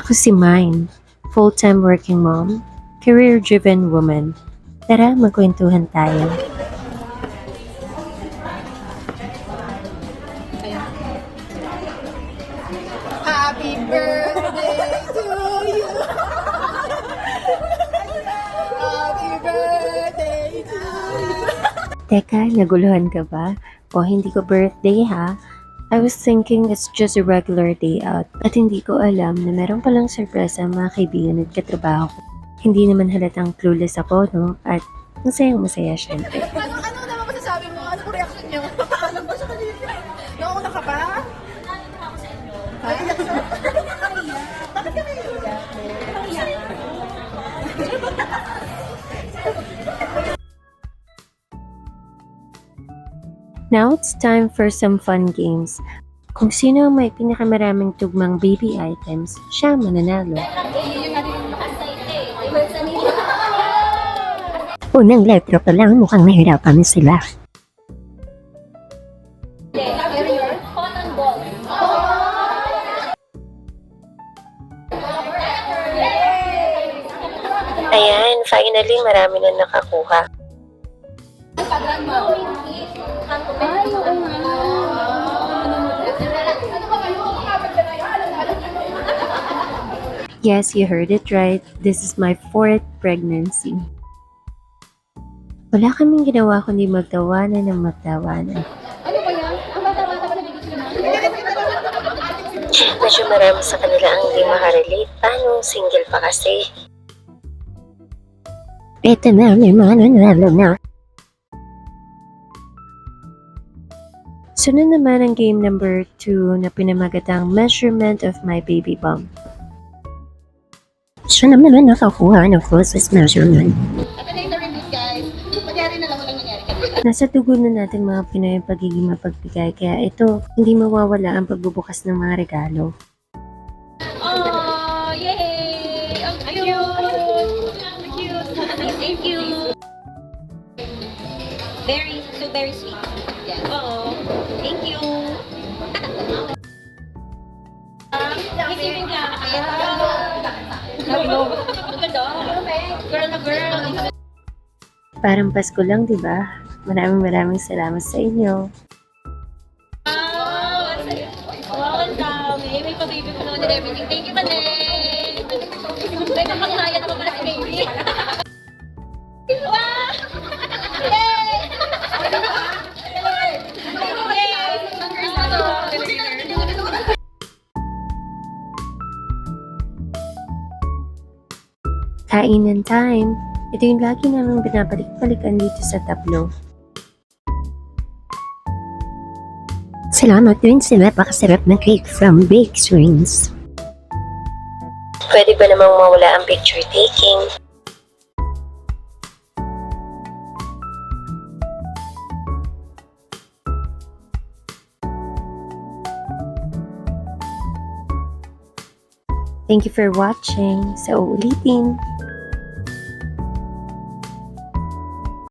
Ako si Mine, full-time working mom, career-driven woman. Tara, magkwentuhan tayo. Happy birthday to you. Happy birthday to you. Teka, naguluhan ka ba? O hindi ko birthday ha? I was thinking it's just a regular day out at hindi ko alam na meron palang sorpresa ang mga kaibigan at katrabaho ko. Hindi naman halatang clueless ako, no? At masayang-masaya syempre. Ano naman masasabi mo? Ano po reaction niyo? Ano ba sa kanila? Nauna ka pa? Ay, bakit ka naiiyak? Now it's time for some fun games. Kung sino ang may pinakamaraming tugmang baby items, siya mananalo. Unang letra pa lang mukhang nahirapan sila. Ayan, finally marami na nakakuha. Yes, you heard it right. This is my 4th pregnancy. Wala kaming ginawa kundi magtawanan ng magtawanan. Ano ba yan? Ang bata-bata pa nabigit na. Medyo marami sa kanila ang hindi makarelate. Paano? Single pa kasi. Ito na, may mananalo na. Sunod naman ang game number 2 na pinamagatang Measurement of My Baby Bump. Siya naman nakakuha ng closest measurement. At na yung release, guys. Magyari na lang, walang nangyari kanina. Nasa tugon na natin mga Pinoy ang pagiging mapagbigay, kaya ito, hindi mawawala ang pagbubukas ng mga regalo. Oh, yay! Ang cute! Ang cute! Thank you! Very sweet. Yes. Oo. Thank you! Receiving ka. Maganda. Girl na girl. Parang Pasko lang, di ba? Maraming salamat sa inyo. Wow! Wow, ang dami. May pa-baby ko naman and everything. Thank you, Manay! May kapangkaya naman pala si baby. Wow! Yay! Yay! Girls na to. Kainan time! Ito yung lagi namin binabalik-balikan dito sa tablo. Salamat din sa napakasarap na cake from Bake Swings. Pwede ba namang mawala ang picture taking? Thank you for watching. Sa uulitin.